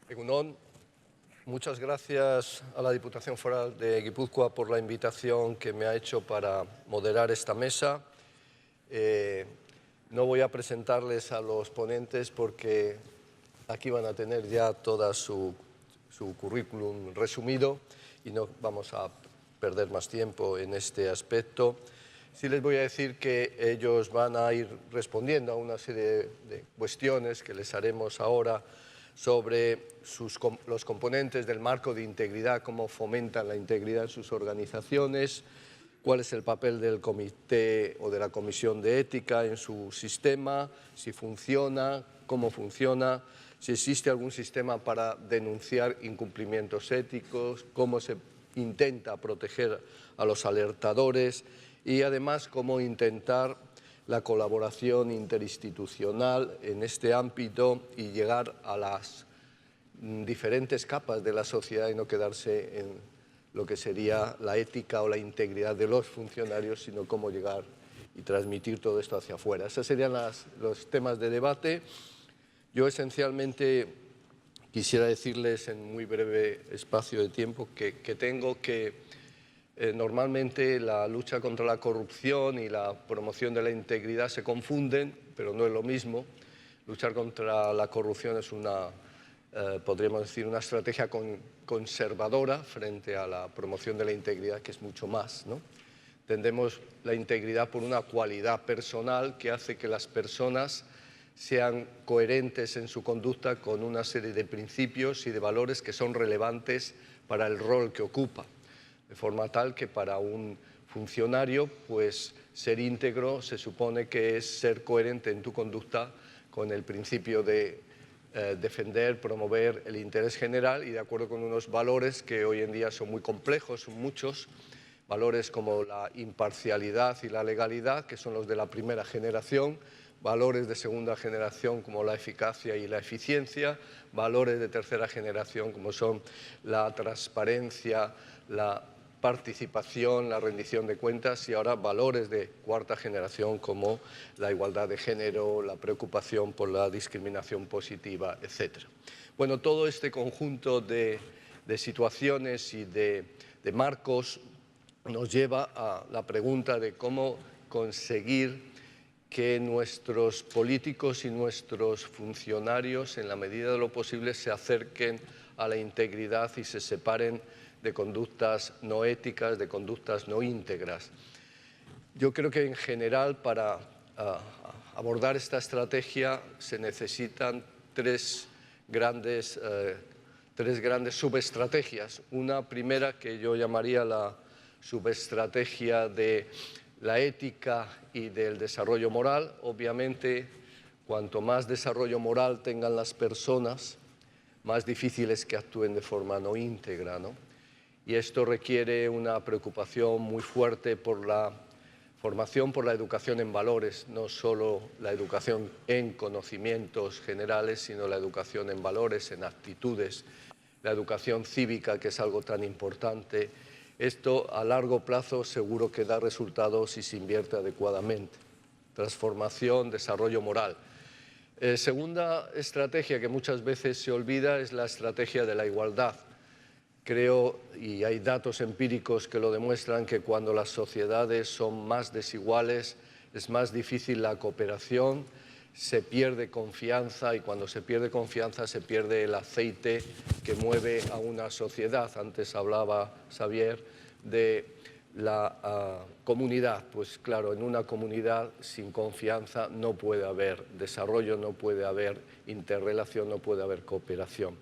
Egunon, muchas gracias a la Diputación Foral de Guipúzcoa por la invitación que me ha hecho para moderar esta mesa. No voy a presentarles a los ponentes porque aquí van a tener ya toda su currículum resumido y no vamos a perder más tiempo en este aspecto. Sí les voy a decir que ellos van a ir respondiendo a una serie de cuestiones que les haremos ahora sobre los componentes del marco de integridad, cómo fomentan la integridad en sus organizaciones, cuál es el papel del comité o de la comisión de ética en su sistema, si funciona, cómo funciona, si existe algún sistema para denunciar incumplimientos éticos, cómo se intenta proteger a los alertadores y además cómo intentar la colaboración interinstitucional en este ámbito y llegar a las diferentes capas de la sociedad y no quedarse en lo que sería la ética o la integridad de los funcionarios, sino cómo llegar y transmitir todo esto hacia afuera. Esos serían los temas de debate. Yo esencialmente quisiera decirles en muy breve espacio de tiempo que tengo que normalmente la lucha contra la corrupción y la promoción de la integridad se confunden, pero no es lo mismo. Luchar contra la corrupción es podríamos decir, una estrategia conservadora frente a la promoción de la integridad, que es mucho más, ¿no? Entendemos la integridad por una cualidad personal que hace que las personas sean coherentes en su conducta con una serie de principios y de valores que son relevantes para el rol que ocupa. De forma tal que para un funcionario, pues ser íntegro se supone que es ser coherente en tu conducta con el principio de defender, promover el interés general y de acuerdo con unos valores que hoy en día son muy complejos, son muchos, valores como la imparcialidad y la legalidad, que son los de la primera generación, valores de segunda generación como la eficacia y la eficiencia, valores de tercera generación como son la transparencia, la participación, la rendición de cuentas y ahora valores de cuarta generación como la igualdad de género, la preocupación por la discriminación positiva, etc. Bueno, todo este conjunto de situaciones y de marcos nos lleva a la pregunta de cómo conseguir que nuestros políticos y nuestros funcionarios, en la medida de lo posible, se acerquen a la integridad y se separen de conductas no éticas, de conductas no íntegras. Yo creo que en general para abordar esta estrategia se necesitan tres grandes subestrategias. Una primera que yo llamaría la subestrategia de la ética y del desarrollo moral. Obviamente, cuanto más desarrollo moral tengan las personas, más difícil es que actúen de forma no íntegra, ¿no? Y esto requiere una preocupación muy fuerte por la formación, por la educación en valores, no solo la educación en conocimientos generales, sino la educación en valores, en actitudes, la educación cívica, que es algo tan importante. Esto a largo plazo seguro que da resultados si se invierte adecuadamente. Transformación, desarrollo moral. Segunda estrategia que muchas veces se olvida es la estrategia de la igualdad. Creo, y hay datos empíricos que lo demuestran, que cuando las sociedades son más desiguales es más difícil la cooperación, se pierde confianza y cuando se pierde confianza se pierde el aceite que mueve a una sociedad. Antes hablaba Xavier de la comunidad. Pues claro, en una comunidad sin confianza no puede haber desarrollo, no puede haber interrelación, no puede haber cooperación.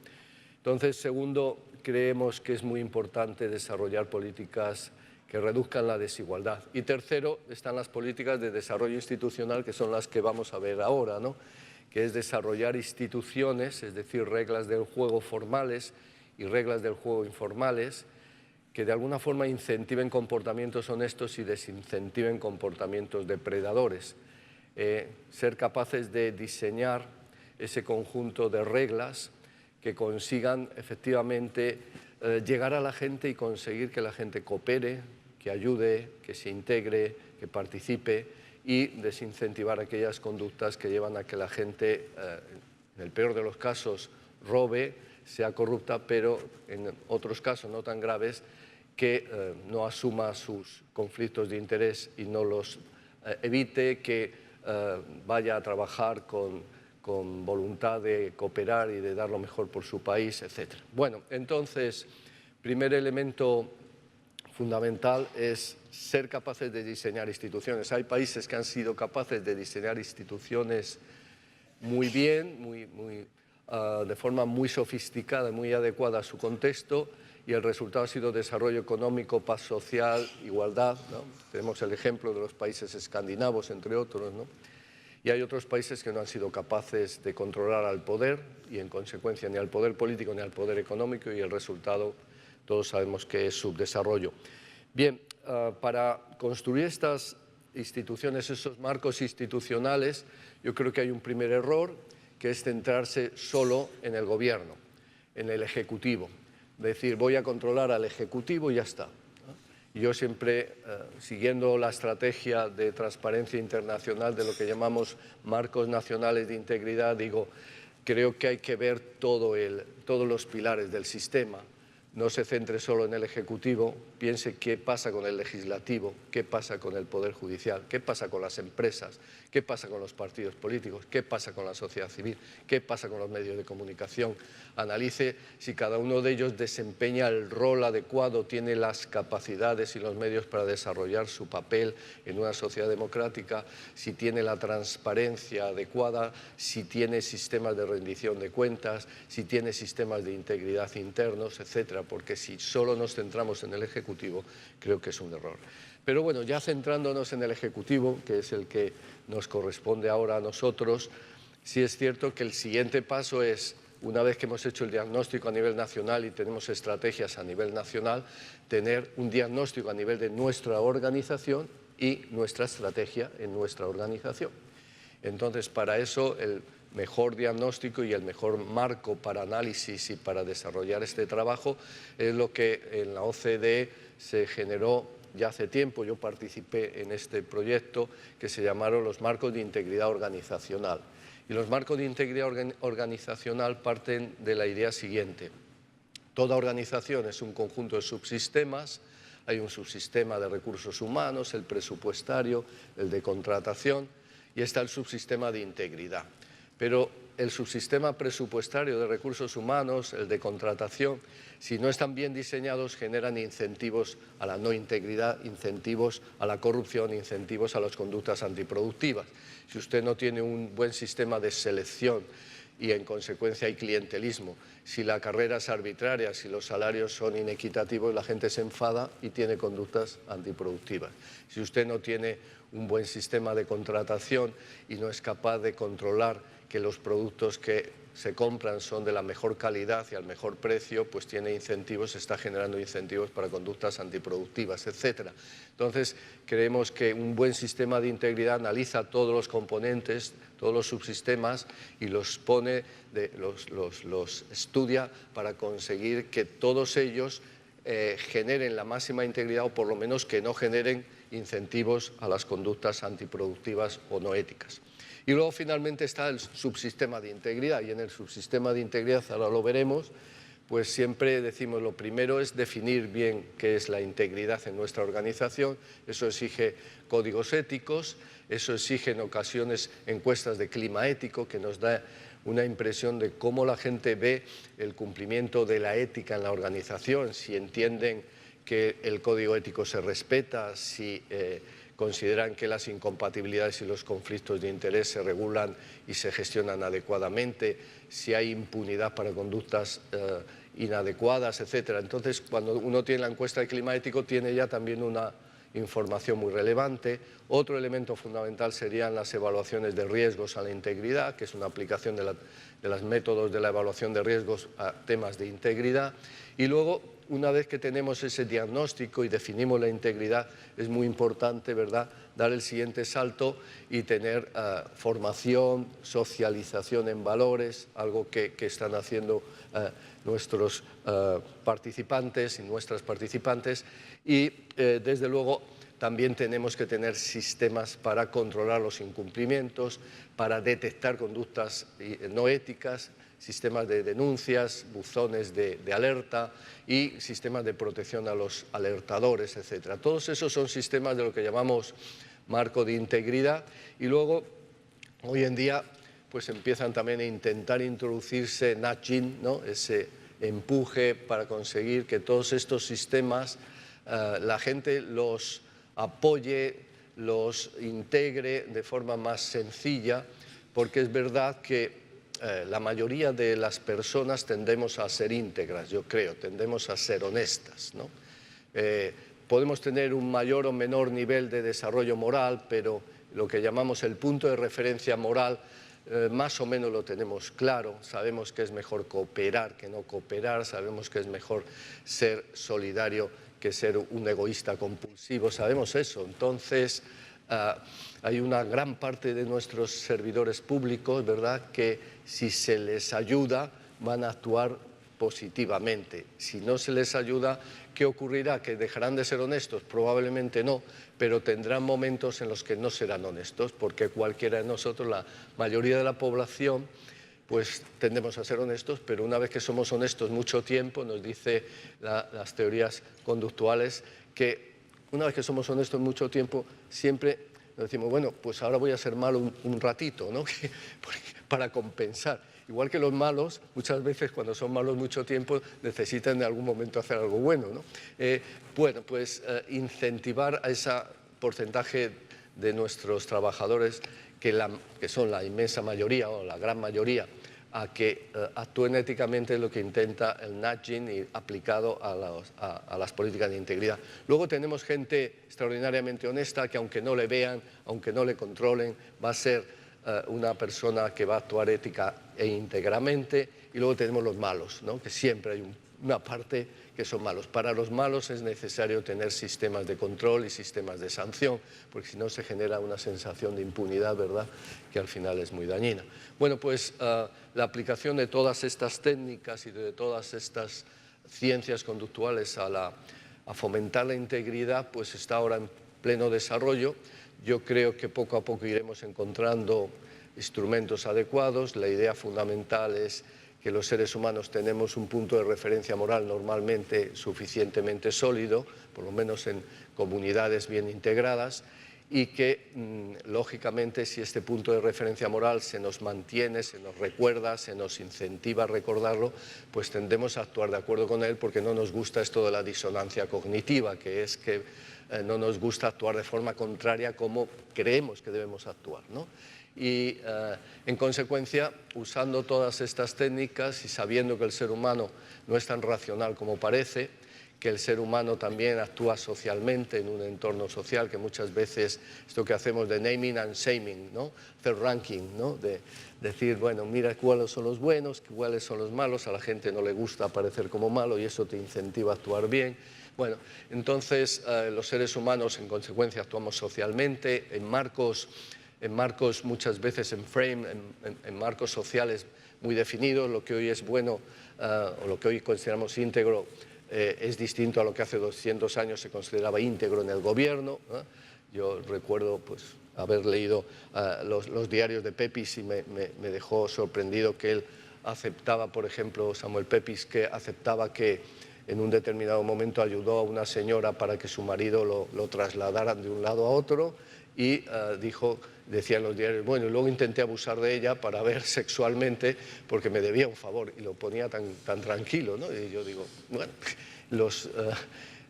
Entonces, segundo, creemos que es muy importante desarrollar políticas que reduzcan la desigualdad. Y tercero, están las políticas de desarrollo institucional, que son las que vamos a ver ahora, ¿no? Que es desarrollar instituciones, es decir, reglas del juego formales y reglas del juego informales, que de alguna forma incentiven comportamientos honestos y desincentiven comportamientos depredadores. Ser capaces de diseñar ese conjunto de reglas que consigan efectivamente llegar a la gente y conseguir que la gente coopere, que ayude, que se integre, que participe y desincentivar aquellas conductas que llevan a que la gente, en el peor de los casos, robe, sea corrupta, pero en otros casos no tan graves, que no asuma sus conflictos de interés y no los evite, que vaya a trabajar con voluntad de cooperar y de dar lo mejor por su país, etc. Bueno, entonces, primer elemento fundamental es ser capaces de diseñar instituciones. Hay países que han sido capaces de diseñar instituciones muy bien, de forma muy sofisticada, muy adecuada a su contexto, y el resultado ha sido desarrollo económico, paz social, igualdad, ¿no? Tenemos el ejemplo de los países escandinavos, entre otros, ¿no? Y hay otros países que no han sido capaces de controlar al poder y, en consecuencia, ni al poder político ni al poder económico, y el resultado todos sabemos que es subdesarrollo. Bien, para construir estas instituciones, esos marcos institucionales, yo creo que hay un primer error, que es centrarse solo en el gobierno, en el ejecutivo. Decir, voy a controlar al ejecutivo y ya está. Y yo siempre, siguiendo la estrategia de transparencia internacional de lo que llamamos marcos nacionales de integridad, digo, creo que hay que ver todos los pilares del sistema. No se centre solo en el Ejecutivo, piense qué pasa con el Legislativo, qué pasa con el Poder Judicial, qué pasa con las empresas, qué pasa con los partidos políticos, qué pasa con la sociedad civil, qué pasa con los medios de comunicación. Analice si cada uno de ellos desempeña el rol adecuado, tiene las capacidades y los medios para desarrollar su papel en una sociedad democrática, si tiene la transparencia adecuada, si tiene sistemas de rendición de cuentas, si tiene sistemas de integridad internos, etcétera. Porque si solo nos centramos en el Ejecutivo, creo que es un error. Pero bueno, ya centrándonos en el Ejecutivo, que es el que nos corresponde ahora a nosotros, sí es cierto que el siguiente paso es, una vez que hemos hecho el diagnóstico a nivel nacional y tenemos estrategias a nivel nacional, tener un diagnóstico a nivel de nuestra organización y nuestra estrategia en nuestra organización. Entonces, para eso, el mejor diagnóstico y el mejor marco para análisis y para desarrollar este trabajo es lo que en la OCDE se generó ya hace tiempo. Yo participé en este proyecto que se llamaron los marcos de integridad organizacional. Y los marcos de integridad organizacional parten de la idea siguiente. Toda organización es un conjunto de subsistemas. Hay un subsistema de recursos humanos, el presupuestario, el de contratación, y está el subsistema de integridad. Pero el subsistema presupuestario de recursos humanos, el de contratación, si no están bien diseñados, generan incentivos a la no integridad, incentivos a la corrupción, incentivos a las conductas antiproductivas. Si usted no tiene un buen sistema de selección y, en consecuencia, hay clientelismo, si la carrera es arbitraria, si los salarios son inequitativos, la gente se enfada y tiene conductas antiproductivas. Si usted no tiene un buen sistema de contratación y no es capaz de controlar que los productos que se compran son de la mejor calidad y al mejor precio, pues tiene incentivos, está generando incentivos para conductas antiproductivas, etc. Entonces, creemos que un buen sistema de integridad analiza todos los componentes, todos los subsistemas y los estudia para conseguir que todos ellos generen la máxima integridad, o por lo menos que no generen incentivos a las conductas antiproductivas o no éticas. Y luego, finalmente, está el subsistema de integridad, y en el subsistema de integridad, ahora lo veremos, pues siempre decimos, lo primero es definir bien qué es la integridad en nuestra organización. Eso exige códigos éticos, eso exige en ocasiones encuestas de clima ético, que nos da una impresión de cómo la gente ve el cumplimiento de la ética en la organización, si entienden que el código ético se respeta, si consideran que las incompatibilidades y los conflictos de interés se regulan y se gestionan adecuadamente, si hay impunidad para conductas inadecuadas, etc. Entonces, cuando uno tiene la encuesta de clima ético, tiene ya también una información muy relevante. Otro elemento fundamental serían las evaluaciones de riesgos a la integridad, que es una aplicación de los métodos de la evaluación de riesgos a temas de integridad. Y luego, una vez que tenemos ese diagnóstico y definimos la integridad, es muy importante, ¿verdad?, dar el siguiente salto y tener formación, socialización en valores, algo que están haciendo nuestros participantes y nuestras participantes, y desde luego también tenemos que tener sistemas para controlar los incumplimientos, para detectar conductas no éticas, sistemas de denuncias, buzones de alerta y sistemas de protección a los alertadores, etc. Todos esos son sistemas de lo que llamamos marco de integridad y luego, hoy en día, pues empiezan también a intentar introducirse nudging, ¿no? Ese empuje para conseguir que todos estos sistemas la gente los apoye, los integre de forma más sencilla, porque es verdad que la mayoría de las personas tendemos a ser íntegras, yo creo, tendemos a ser honestas, ¿no? Podemos tener un mayor o menor nivel de desarrollo moral, pero lo que llamamos el punto de referencia moral más o menos lo tenemos claro, sabemos que es mejor cooperar que no cooperar, sabemos que es mejor ser solidario que ser un egoísta compulsivo, sabemos eso. Entonces, hay una gran parte de nuestros servidores públicos, ¿verdad?, que si se les ayuda van a actuar positivamente. Si no se les ayuda, ¿qué ocurrirá? ¿Que dejarán de ser honestos? Probablemente no, pero tendrán momentos en los que no serán honestos, porque cualquiera de nosotros, la mayoría de la población, pues tendemos a ser honestos, pero una vez que somos honestos mucho tiempo, nos dice las teorías conductuales, que una vez que somos honestos mucho tiempo, siempre nos decimos, bueno, pues ahora voy a ser malo un ratito, ¿no? Para compensar. Igual que los malos, muchas veces cuando son malos mucho tiempo, necesitan en algún momento hacer algo bueno, ¿no? Bueno, pues incentivar a ese porcentaje de nuestros trabajadores, que son la inmensa mayoría o la gran mayoría, a que actúen éticamente, es lo que intenta el nudging y aplicado a las políticas de integridad. Luego tenemos gente extraordinariamente honesta que, aunque no le vean, aunque no le controlen, va a ser una persona que va a actuar ética e íntegramente. Y luego tenemos los malos, ¿no? Que siempre hay una parte que son malos. Para los malos es necesario tener sistemas de control y sistemas de sanción, porque si no se genera una sensación de impunidad, ¿verdad?, que al final es muy dañina. Bueno, pues la aplicación de todas estas técnicas y de todas estas ciencias conductuales a fomentar la integridad, pues está ahora en pleno desarrollo. Yo creo que poco a poco iremos encontrando instrumentos adecuados. La idea fundamental es que los seres humanos tenemos un punto de referencia moral normalmente suficientemente sólido, por lo menos en comunidades bien integradas, y que, lógicamente, si este punto de referencia moral se nos mantiene, se nos recuerda, se nos incentiva a recordarlo, pues tendemos a actuar de acuerdo con él, porque no nos gusta esto de la disonancia cognitiva, que es que no nos gusta actuar de forma contraria como creemos que debemos actuar, ¿no? Y, en consecuencia, usando todas estas técnicas y sabiendo que el ser humano no es tan racional como parece, que el ser humano también actúa socialmente en un entorno social, que muchas veces esto que hacemos de naming and shaming, ¿no?, hacer ranking, ¿no?, de decir, bueno, mira cuáles son los buenos, cuáles son los malos, a la gente no le gusta aparecer como malo y eso te incentiva a actuar bien. Bueno, entonces los seres humanos en consecuencia actuamos socialmente en marcos muchas veces en marcos sociales muy definidos. Lo que hoy es bueno o lo que hoy consideramos íntegro es distinto a lo que hace 200 años se consideraba íntegro en el gobierno, ¿eh? Yo recuerdo pues, haber leído los diarios de Pepys y me dejó sorprendido que él aceptaba, por ejemplo, Samuel Pepys, que aceptaba que en un determinado momento ayudó a una señora para que su marido lo trasladaran de un lado a otro y decía en los diarios, bueno, y luego intenté abusar de ella para ver sexualmente porque me debía un favor, y lo ponía tan tranquilo, ¿no? Y yo digo, bueno,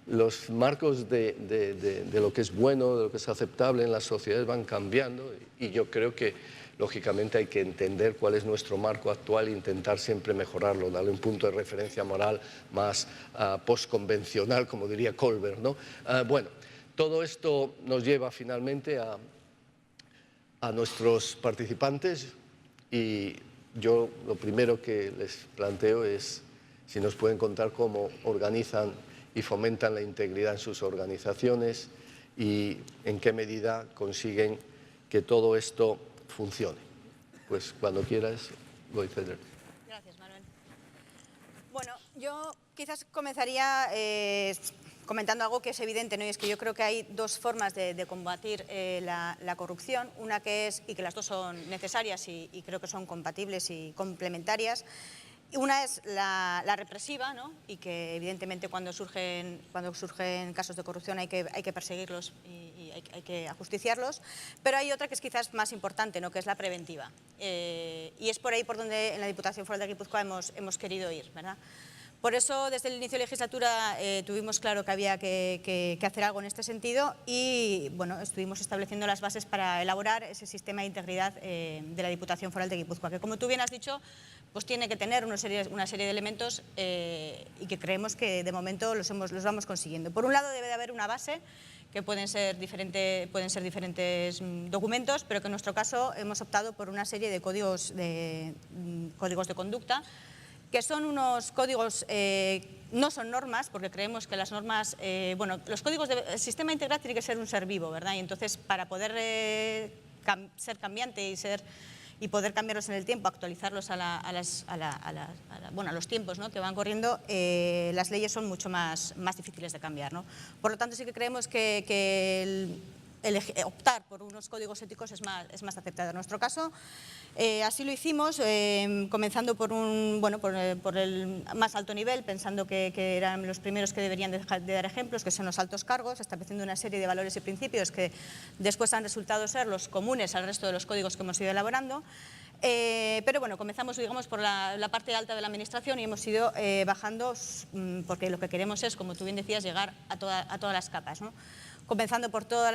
los marcos de lo que es bueno, de lo que es aceptable en las sociedades van cambiando, y yo creo que lógicamente hay que entender cuál es nuestro marco actual e intentar siempre mejorarlo, darle un punto de referencia moral más postconvencional, como diría Colbert, ¿no? Bueno, todo esto nos lleva finalmente a nuestros participantes, y yo lo primero que les planteo es si nos pueden contar cómo organizan y fomentan la integridad en sus organizaciones y en qué medida consiguen que todo esto funcione. Pues cuando quieras, Goy Feder. Gracias, Manuel. Bueno, yo quizás comenzaría comentando algo que es evidente, ¿no? Y es que yo creo que hay dos formas de combatir la corrupción, una que es, y que las dos son necesarias y creo que son compatibles y complementarias. Una es la represiva, ¿no? Y que evidentemente cuando surgen casos de corrupción hay que perseguirlos y hay que ajusticiarlos, pero hay otra que es quizás más importante, ¿no? Que es la preventiva. Y es por ahí por donde en la Diputación Foral de Guipúzcoa hemos querido ir, ¿verdad? Por eso, desde el inicio de legislatura tuvimos claro que había que hacer algo en este sentido y bueno, estuvimos estableciendo las bases para elaborar ese sistema de integridad de la Diputación Foral de Guipúzcoa, que como tú bien has dicho, pues tiene que tener una serie de elementos y que creemos que de momento los vamos consiguiendo. Por un lado debe de haber una base, que pueden ser diferentes documentos, pero que en nuestro caso hemos optado por una serie de códigos de conducta, que son unos códigos, no son normas, porque creemos que las normas, los códigos el sistema integral tiene que ser un ser vivo, ¿verdad? Y entonces, para poder ser cambiante y poder cambiarlos en el tiempo, actualizarlos a los tiempos, ¿no? Que van corriendo, las leyes son mucho más difíciles de cambiar, ¿no? Por lo tanto, sí que creemos que optar por unos códigos éticos es más aceptado. En nuestro caso, así lo hicimos, comenzando por el más alto nivel, pensando que eran los primeros que deberían de dar ejemplos, que son los altos cargos, estableciendo una serie de valores y principios que después han resultado ser los comunes al resto de los códigos que hemos ido elaborando. Pero bueno, comenzamos, digamos, por la parte alta de la Administración y hemos ido bajando, porque lo que queremos es, como tú bien decías, llegar a todas las capas, ¿no? Comenzando por todas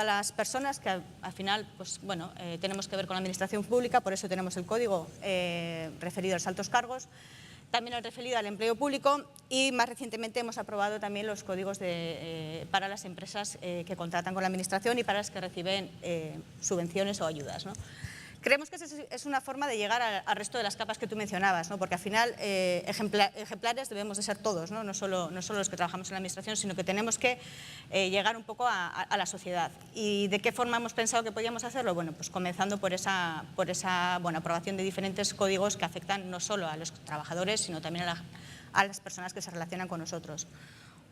las personas que al final, pues bueno, tenemos que ver con la administración pública, por eso tenemos el código referido a los altos cargos, también el referido al empleo público y más recientemente hemos aprobado también los códigos para las empresas que contratan con la administración y para las que reciben subvenciones o ayudas, ¿no? Creemos que es una forma de llegar al resto de las capas que tú mencionabas, ¿no? Porque al final ejemplares debemos de ser todos, ¿no? No solo los que trabajamos en la Administración, sino que tenemos que llegar un poco a la sociedad. ¿Y de qué forma hemos pensado que podíamos hacerlo? Bueno, pues comenzando por esa aprobación de diferentes códigos que afectan no solo a los trabajadores, sino también a las personas que se relacionan con nosotros.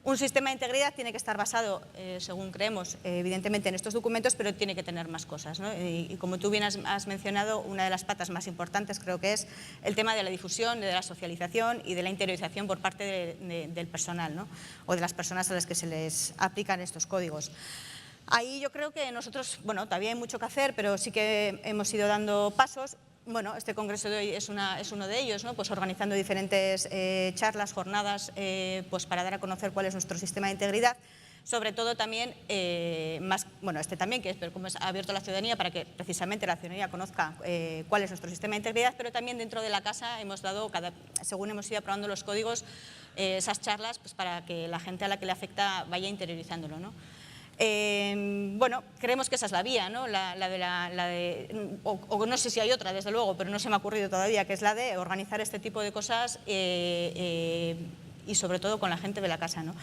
Un sistema de integridad tiene que estar basado, según creemos, evidentemente en estos documentos, pero tiene que tener más cosas, ¿no? Y como tú bien has mencionado, una de las patas más importantes creo que es el tema de la difusión, de la socialización y de la interiorización por parte del personal, ¿no? O de las personas a las que se les aplican estos códigos. Ahí yo creo que nosotros, bueno, todavía hay mucho que hacer, pero sí que hemos ido dando pasos. Bueno, este congreso de hoy es uno de ellos, ¿no? Pues organizando diferentes charlas, jornadas, pues para dar a conocer cuál es nuestro sistema de integridad. Sobre todo también, también, que es como es abierto a la ciudadanía para que precisamente la ciudadanía conozca cuál es nuestro sistema de integridad, pero también dentro de la casa hemos dado, según hemos ido aprobando los códigos, esas charlas pues para que la gente a la que le afecta vaya interiorizándolo, ¿no? Bueno, creemos que esa es la vía, ¿no? O no sé si hay otra, desde luego, pero no se me ha ocurrido todavía, que es la de organizar este tipo de cosas y sobre todo con la gente de la casa, ¿no?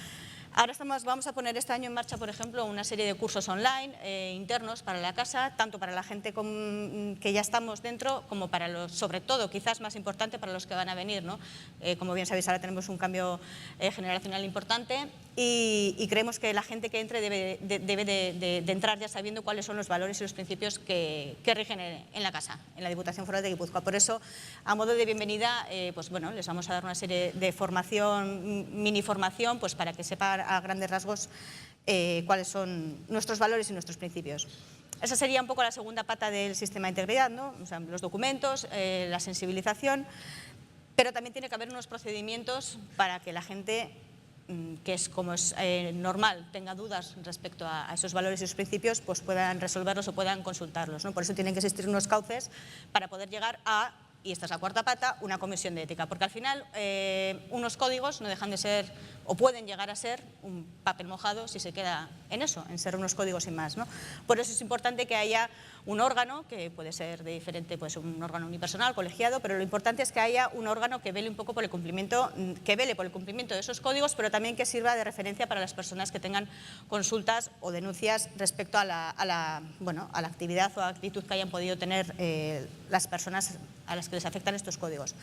Ahora vamos a poner este año en marcha, por ejemplo, una serie de cursos online internos para la casa, tanto para la gente que ya estamos dentro, como para los, sobre todo, quizás más importante, para los que van a venir, ¿no? Como bien sabéis, ahora tenemos un cambio generacional importante y creemos que la gente que entre debe de entrar ya sabiendo cuáles son los valores y los principios que rigen en la casa, en la Diputación Foral de Guipúzcoa. Por eso, a modo de bienvenida, pues bueno, les vamos a dar una serie de formación, mini formación, pues para que sepan a grandes rasgos cuáles son nuestros valores y nuestros principios. Esa sería un poco la segunda pata del sistema de integridad, ¿no? O sea, los documentos, la sensibilización, pero también tiene que haber unos procedimientos para que la gente, que es como es normal, tenga dudas respecto a esos valores y esos principios, pues puedan resolverlos o puedan consultarlos, ¿no? Por eso tienen que existir unos cauces para poder llegar a, y esta es la cuarta pata, una comisión de ética, porque al final unos códigos no dejan de ser, o pueden llegar a ser, papel mojado si se queda en eso, en ser unos códigos sin más, ¿no? Por eso es importante que haya un órgano, que puede ser de diferente, pues un órgano unipersonal, colegiado, pero lo importante es que haya un órgano que vele un poco por el cumplimiento, de esos códigos, pero también que sirva de referencia para las personas que tengan consultas o denuncias respecto a la actividad o actitud que hayan podido tener las personas a las que les afectan estos códigos.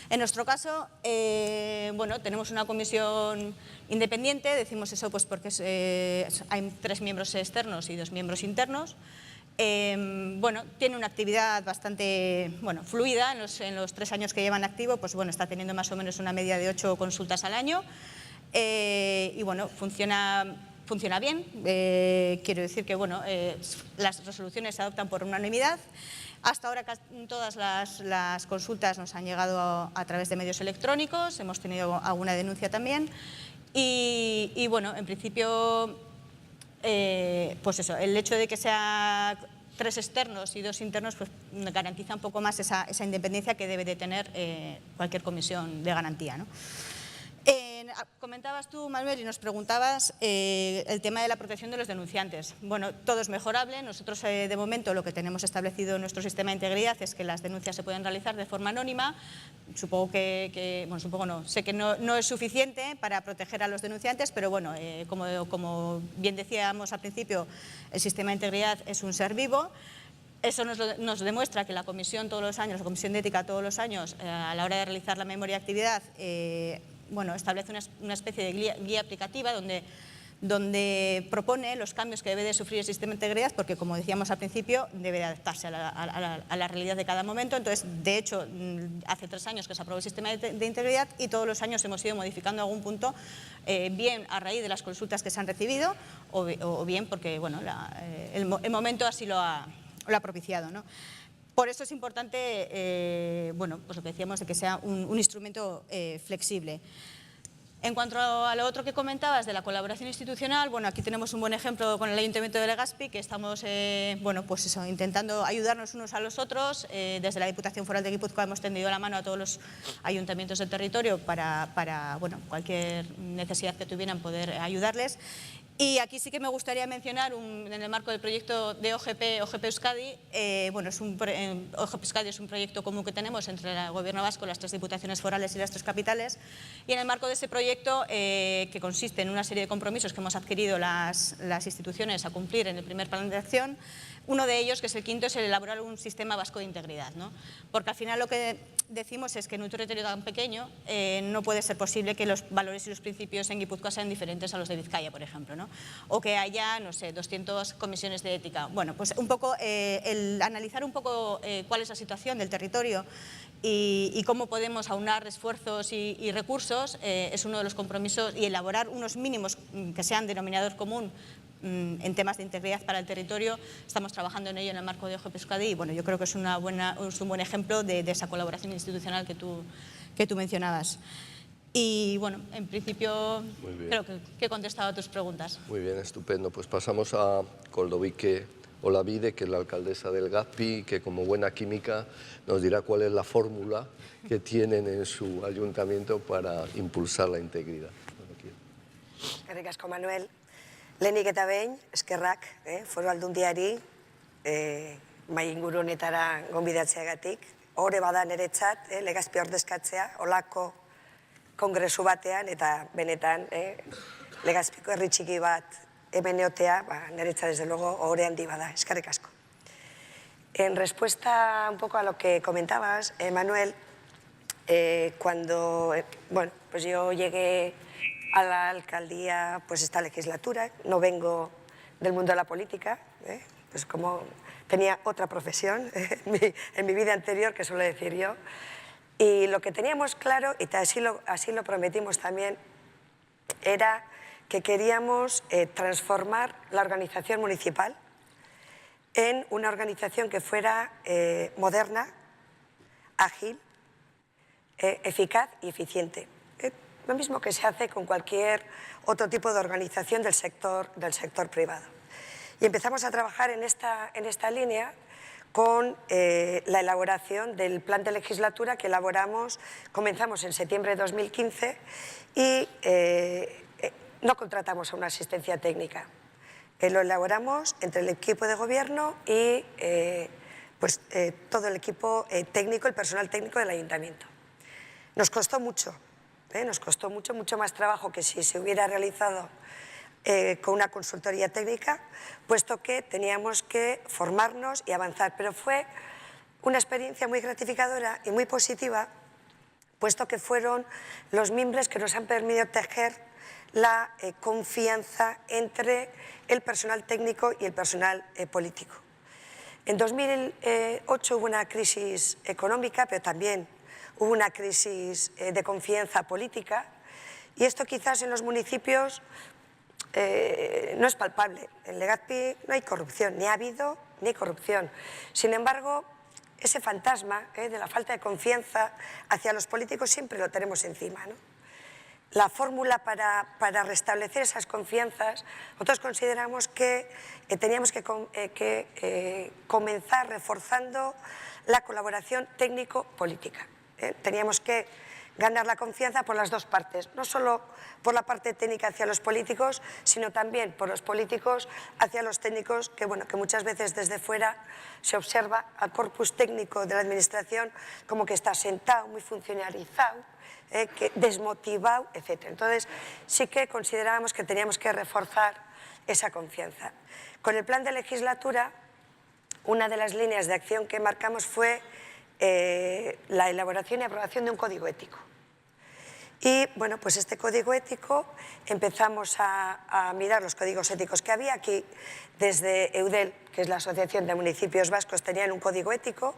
En nuestro caso, tenemos una comisión independiente, decimos eso pues porque hay 3 miembros externos y 2 miembros internos. Tiene una actividad bastante fluida en los 3 años que llevan activo, pues está teniendo más o menos una media de 8 consultas al año y funciona bien. Quiero decir que las resoluciones se adoptan por unanimidad. Hasta ahora todas las consultas nos han llegado a través de medios electrónicos, hemos tenido alguna denuncia también y en principio el hecho de que sea 3 externos y 2 internos pues garantiza un poco más esa independencia que debe de tener cualquier comisión de garantía, ¿no? Comentabas tú, Manuel, y nos preguntabas el tema de la protección de los denunciantes. Bueno, todo es mejorable. Nosotros, de momento, lo que tenemos establecido en nuestro sistema de integridad es que las denuncias se pueden realizar de forma anónima. Supongo sé que no es suficiente para proteger a los denunciantes, pero como bien decíamos al principio, el sistema de integridad es un ser vivo. Eso nos demuestra que la comisión todos los años, la comisión de ética todos los años, a la hora de realizar la memoria de actividad, establece una especie de guía aplicativa donde propone los cambios que debe de sufrir el sistema de integridad, porque como decíamos al principio, debe de adaptarse a la realidad de cada momento. Entonces, de hecho, hace 3 años que se aprobó el sistema de integridad y todos los años hemos ido modificando algún punto, bien a raíz de las consultas que se han recibido o bien porque el momento así lo ha propiciado, ¿no? Por eso es importante, pues lo que decíamos, de que sea un instrumento flexible. En cuanto a lo otro que comentabas de la colaboración institucional, aquí tenemos un buen ejemplo con el Ayuntamiento de Legazpi, que estamos intentando ayudarnos unos a los otros. Desde la Diputación Foral de Guipúzcoa hemos tendido la mano a todos los ayuntamientos del territorio para cualquier necesidad que tuvieran poder ayudarles. Y aquí sí que me gustaría mencionar, en el marco del proyecto de OGP Euskadi, OGP Euskadi es un proyecto común que tenemos entre el Gobierno vasco, las 3 diputaciones forales y las 3 capitales, y en el marco de ese proyecto, que consiste en una serie de compromisos que hemos adquirido las instituciones a cumplir en el primer plan de acción, uno de ellos, que es el 5º, es el elaborar un sistema vasco de integridad, ¿no? Porque al final lo que decimos es que en un territorio tan pequeño no puede ser posible que los valores y los principios en Guipúzcoa sean diferentes a los de Vizcaya, por ejemplo, ¿no? O que haya, 200 comisiones de ética. Bueno, pues un poco el analizar un poco cuál es la situación del territorio y cómo podemos aunar esfuerzos y recursos es uno de los compromisos, y elaborar unos mínimos que sean denominador común en temas de integridad para el territorio. Estamos trabajando en ello en el marco de OGP Euskadi y yo creo que es un buen ejemplo de esa colaboración institucional que tú mencionabas. Y en principio creo que he contestado a tus preguntas. Muy bien, estupendo. Pues pasamos a Koldovique Olavide, que es la alcaldesa del Legazpi, que como buena química nos dirá cuál es la fórmula que tienen en su ayuntamiento para impulsar la integridad. Eskerrik asko, Manuel. Lehenik eta behin, eskerrak, Foru Aldundiari, mahai inguru honetara gonbidatzeagatik. Ohore bada niretzat, Legazpi ordezkatzea, olako kongresu batean, eta benetan Legazpiko herri txiki bat hemen egotea, niretzat desde luego ohore handi bada. Eskerrik asko. En respuesta un poco a lo que comentabas, Manuel, cuando pues yo llegué a la alcaldía esta legislatura, no vengo del mundo de la política, pues como tenía otra profesión en mi vida anterior, que suelo decir yo, y lo que teníamos claro, y así lo prometimos también, era que queríamos transformar la organización municipal en una organización que fuera moderna, ágil, eficaz y eficiente. Lo mismo que se hace con cualquier otro tipo de organización del sector privado. Y empezamos a trabajar en esta línea con la elaboración del plan de legislatura que comenzamos en septiembre de 2015 y no contratamos a una asistencia técnica. Lo elaboramos entre el equipo de gobierno y todo el equipo técnico, el personal técnico del ayuntamiento. Nos costó mucho, mucho más trabajo que si se hubiera realizado con una consultoría técnica, puesto que teníamos que formarnos y avanzar. Pero fue una experiencia muy gratificadora y muy positiva, puesto que fueron los mimbres que nos han permitido tejer la confianza entre el personal técnico y el personal político. En 2008 hubo una crisis económica, pero también hubo una crisis de confianza política, y esto quizás en los municipios no es palpable. En Legazpi no hay corrupción, ni ha habido ni hay corrupción. Sin embargo, ese fantasma de la falta de confianza hacia los políticos siempre lo tenemos encima, ¿no? La fórmula para restablecer esas confianzas, nosotros consideramos que teníamos que comenzar reforzando la colaboración técnico-política. Teníamos que ganar la confianza por las dos partes, no solo por la parte técnica hacia los políticos, sino también por los políticos hacia los técnicos, que muchas veces desde fuera se observa al corpus técnico de la administración como que está sentado, muy funcionarizado, que desmotivado, etc. Entonces, sí que considerábamos que teníamos que reforzar esa confianza. Con el plan de legislatura, una de las líneas de acción que marcamos fue la elaboración y aprobación de un código ético. Y, bueno, pues este código ético empezamos a mirar los códigos éticos que había aquí. Desde EUDEL, que es la Asociación de Municipios Vascos, tenían un código ético.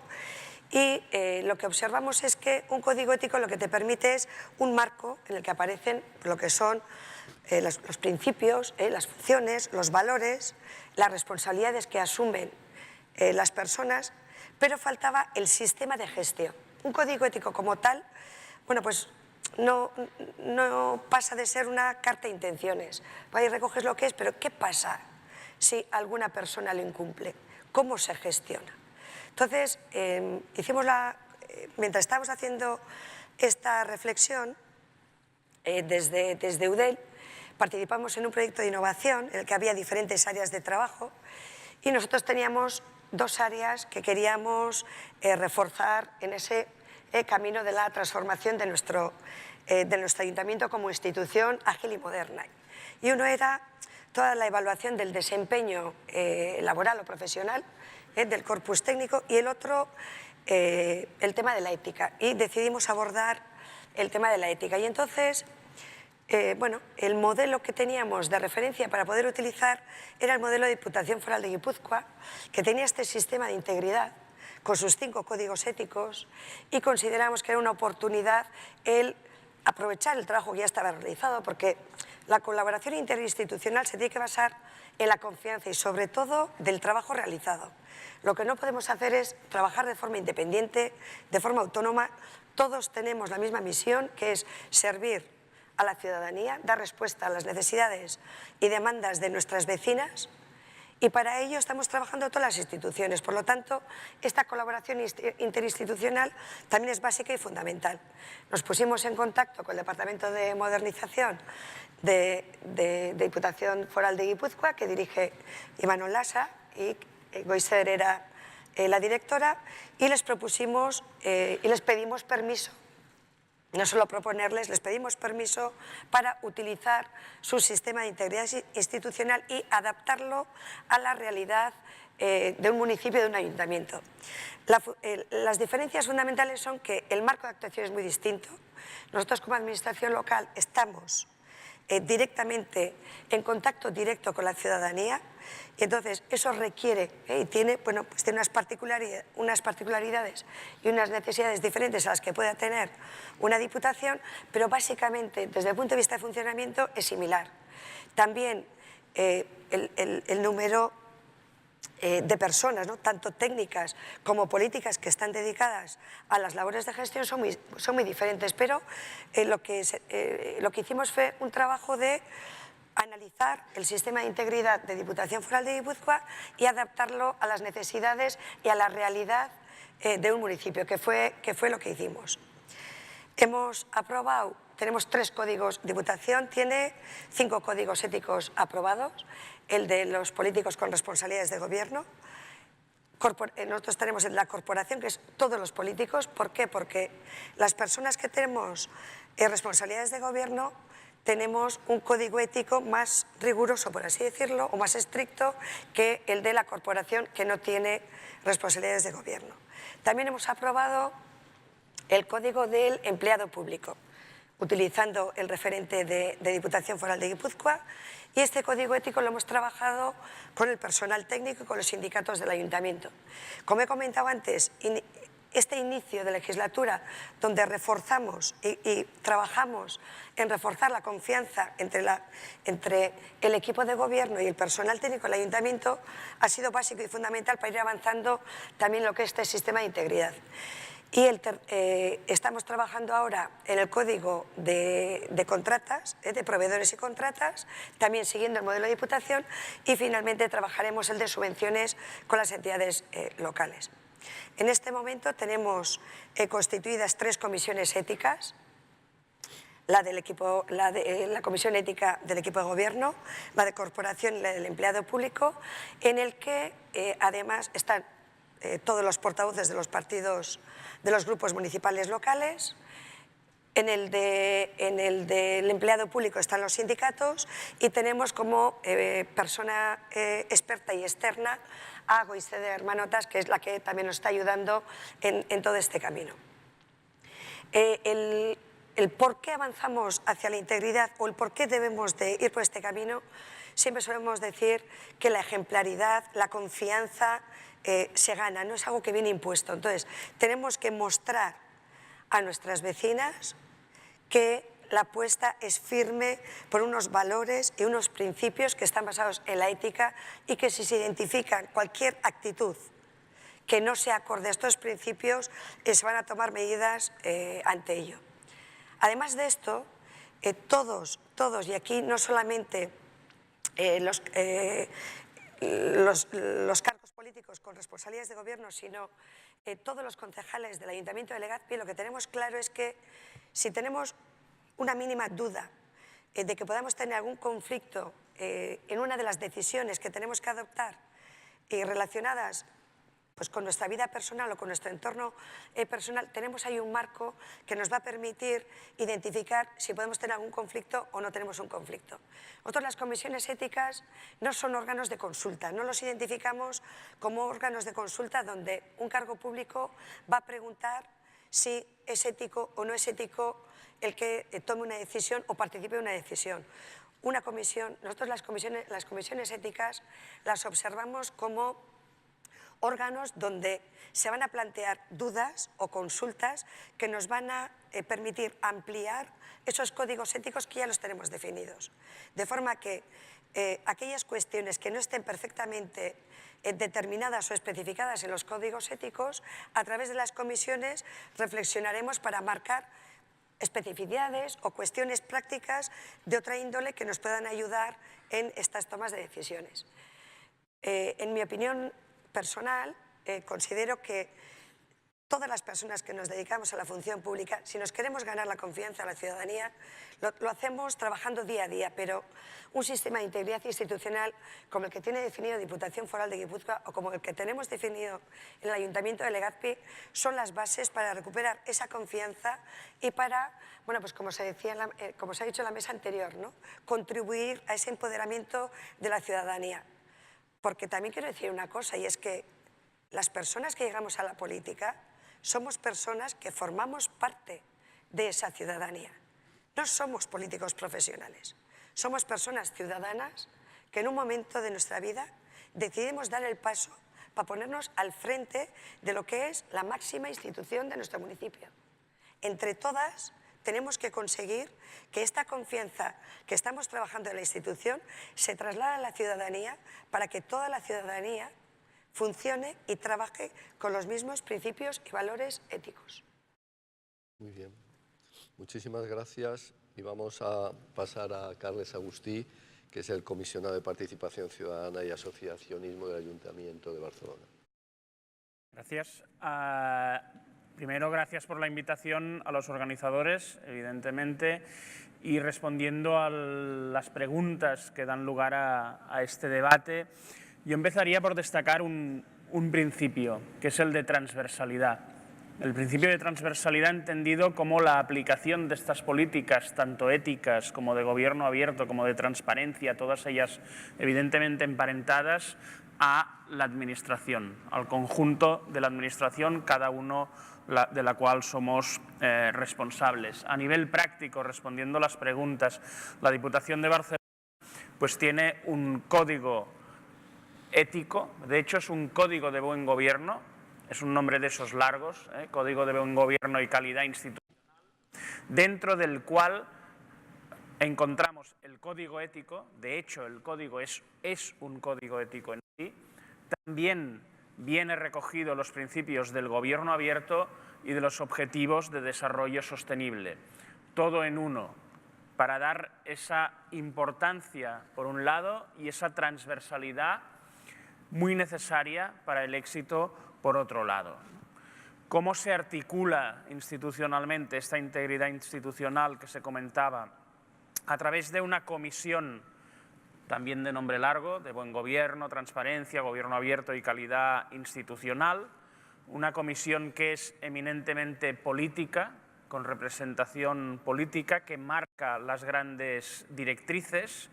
Y lo que observamos es que un código ético lo que te permite es un marco en el que aparecen lo que son los principios, las funciones, los valores, las responsabilidades que asumen las personas, pero faltaba el sistema de gestión. Un código ético como tal, bueno, pues no pasa de ser una carta de intenciones. Ahí recoges lo que es, pero ¿qué pasa si alguna persona lo incumple? ¿Cómo se gestiona? Entonces, mientras estábamos haciendo esta reflexión, desde EUDEL participamos en un proyecto de innovación en el que había diferentes áreas de trabajo, y nosotros teníamos dos áreas que queríamos reforzar en ese camino de la transformación de nuestro ayuntamiento como institución ágil y moderna. Y uno era toda la evaluación del desempeño laboral o profesional del corpus técnico, y el otro el tema de la ética, y decidimos abordar el tema de la ética. Y entonces, bueno, el modelo que teníamos de referencia para poder utilizar era el modelo de Diputación Foral de Guipúzcoa, que tenía este sistema de integridad con sus 5 códigos éticos, y consideramos que era una oportunidad el aprovechar el trabajo que ya estaba realizado, porque la colaboración interinstitucional se tiene que basar en la confianza y sobre todo del trabajo realizado. Lo que no podemos hacer es trabajar de forma independiente, de forma autónoma. Todos tenemos la misma misión, que es servir a la ciudadanía, dar respuesta a las necesidades y demandas de nuestras vecinas, y para ello estamos trabajando todas las instituciones. Por lo tanto, esta colaboración interinstitucional también es básica y fundamental. Nos pusimos en contacto con el Departamento de Modernización de Diputación Foral de Guipúzcoa, que dirige Imanol Lasa, y Goizer era la directora, y les propusimos y les pedimos permiso. No solo proponerles, les pedimos permiso para utilizar su sistema de integridad institucional y adaptarlo a la realidad de un municipio, de un ayuntamiento. Las diferencias fundamentales son que el marco de actuación es muy distinto. Nosotros, como administración local, estamos directamente en contacto directo con la ciudadanía, y entonces eso requiere y tiene, bueno, pues tiene unas particularidades y unas necesidades diferentes a las que pueda tener una diputación, pero básicamente desde el punto de vista de funcionamiento es similar. También el número de personas, ¿no?, tanto técnicas como políticas, que están dedicadas a las labores de gestión son muy diferentes, pero lo que hicimos fue un trabajo de analizar el sistema de integridad de Diputación Foral de Guipúzcoa y adaptarlo a las necesidades y a la realidad de un municipio, que fue lo que hicimos. Hemos aprobado, tenemos 3 códigos, Diputación tiene 5 códigos éticos aprobados, el de los políticos con responsabilidades de gobierno. Nosotros tenemos la corporación, que es todos los políticos. ¿Por qué? Porque las personas que tenemos responsabilidades de gobierno tenemos un código ético más riguroso, por así decirlo, o más estricto que el de la corporación que no tiene responsabilidades de gobierno. También hemos aprobado el código del empleado público, utilizando el referente de Diputación Foral de Guipúzcoa, y este código ético lo hemos trabajado con el personal técnico y con los sindicatos del ayuntamiento. Como he comentado antes, este inicio de legislatura, donde reforzamos y trabajamos en reforzar la confianza entre el equipo de gobierno y el personal técnico del ayuntamiento, ha sido básico y fundamental para ir avanzando también lo que es este sistema de integridad. Y estamos trabajando ahora en el código de contratas, de proveedores y contratas, también siguiendo el modelo de Diputación, y finalmente trabajaremos el de subvenciones con las entidades locales. En este momento tenemos constituidas 3 comisiones éticas, la comisión ética del equipo de gobierno, la de corporación y la del empleado público, en el que además están todos los portavoces de los partidos, de los grupos municipales locales. En el del empleado público están los sindicatos, y tenemos como persona experta y externa a Goizeder Manotas, que es la que también nos está ayudando en todo este camino. El por qué avanzamos hacia la integridad, o el por qué debemos de ir por este camino, siempre solemos decir que la ejemplaridad, la confianza se gana, no es algo que viene impuesto. Entonces, tenemos que mostrar a nuestras vecinas que la apuesta es firme por unos valores y unos principios que están basados en la ética, y que si se identifican cualquier actitud que no sea acorde a estos principios, se van a tomar medidas ante ello. Además de esto, todos, y aquí no solamente los cargos políticos con responsabilidades de gobierno, sino todos los concejales del Ayuntamiento de Legazpi, lo que tenemos claro es que si tenemos una mínima duda de que podamos tener algún conflicto en una de las decisiones que tenemos que adoptar relacionadas pues con nuestra vida personal o con nuestro entorno personal, tenemos ahí un marco que nos va a permitir identificar si podemos tener algún conflicto o no tenemos un conflicto. Nosotros, las comisiones éticas no son órganos de consulta, no los identificamos como órganos de consulta donde un cargo público va a preguntar si es ético o no es ético el que tome una decisión o participe en una decisión. Una comisión, nosotros las comisiones éticas las observamos como órganos donde se van a plantear dudas o consultas que nos van a permitir ampliar esos códigos éticos que ya los tenemos definidos. De forma que aquellas cuestiones que no estén perfectamente determinadas o especificadas en los códigos éticos, a través de las comisiones reflexionaremos para marcar especificidades o cuestiones prácticas de otra índole que nos puedan ayudar en estas tomas de decisiones. En mi opinión personal, considero que todas las personas que nos dedicamos a la función pública, si nos queremos ganar la confianza de la ciudadanía, lo hacemos trabajando día a día, pero un sistema de integridad institucional como el que tiene definido Diputación Foral de Guipúzcoa o como el que tenemos definido en el Ayuntamiento de Legazpi son las bases para recuperar esa confianza y para, bueno, pues como se decía, como se ha dicho en la mesa anterior, ¿no?, contribuir a ese empoderamiento de la ciudadanía. Porque también quiero decir una cosa, y es que las personas que llegamos a la política somos personas que formamos parte de esa ciudadanía. No somos políticos profesionales, somos personas ciudadanas que en un momento de nuestra vida decidimos dar el paso para ponernos al frente de lo que es la máxima institución de nuestro municipio. Entre todas tenemos que conseguir que esta confianza que estamos trabajando en la institución se traslade a la ciudadanía para que toda la ciudadanía funcione y trabaje con los mismos principios y valores éticos. Muy bien. Muchísimas gracias, y vamos a pasar a Carles Agustí, que es el comisionado de Participación Ciudadana y Asociacionismo del Ayuntamiento de Barcelona. Gracias. Primero, gracias por la invitación a los organizadores, evidentemente, y respondiendo a las preguntas que dan lugar a este debate, yo empezaría por destacar un principio, que es el de transversalidad. El principio de transversalidad entendido como la aplicación de estas políticas, tanto éticas como de gobierno abierto, como de transparencia, todas ellas evidentemente emparentadas a la administración, al conjunto de la administración, cada uno de la cual somos responsables. A nivel práctico, respondiendo a las preguntas, la Diputación de Barcelona pues tiene un código ético, de hecho es un código de buen gobierno, es un nombre de esos largos, Código de Buen Gobierno y Calidad Institucional, dentro del cual encontramos el código ético. De hecho el código es un código ético en sí. También viene recogido los principios del gobierno abierto y de los objetivos de desarrollo sostenible, todo en uno, para dar esa importancia por un lado y esa transversalidad muy necesaria para el éxito por otro lado. ¿Cómo se articula institucionalmente esta integridad institucional que se comentaba? A través de una comisión también de nombre largo, de buen gobierno, transparencia, gobierno abierto y calidad institucional, una comisión que es eminentemente política, con representación política, que marca las grandes directrices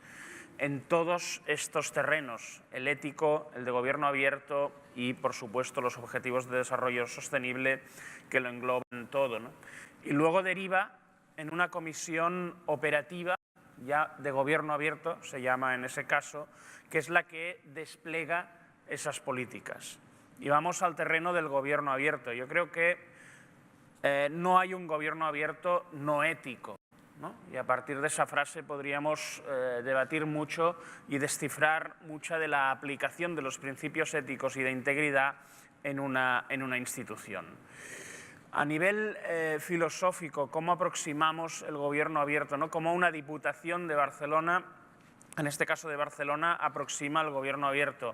en todos estos terrenos, el ético, el de gobierno abierto y, por supuesto, los objetivos de desarrollo sostenible que lo engloban todo, ¿no? Y luego deriva en una comisión operativa, ya de gobierno abierto, se llama en ese caso, que es la que despliega esas políticas. Y vamos al terreno del gobierno abierto. Yo creo que no hay un gobierno abierto no ético, ¿no? Y a partir de esa frase podríamos debatir mucho y descifrar mucha de la aplicación de los principios éticos y de integridad en una institución. A nivel filosófico, ¿cómo aproximamos el gobierno abierto, ¿no? Cómo una Diputación de Barcelona, en este caso de Barcelona, aproxima al gobierno abierto.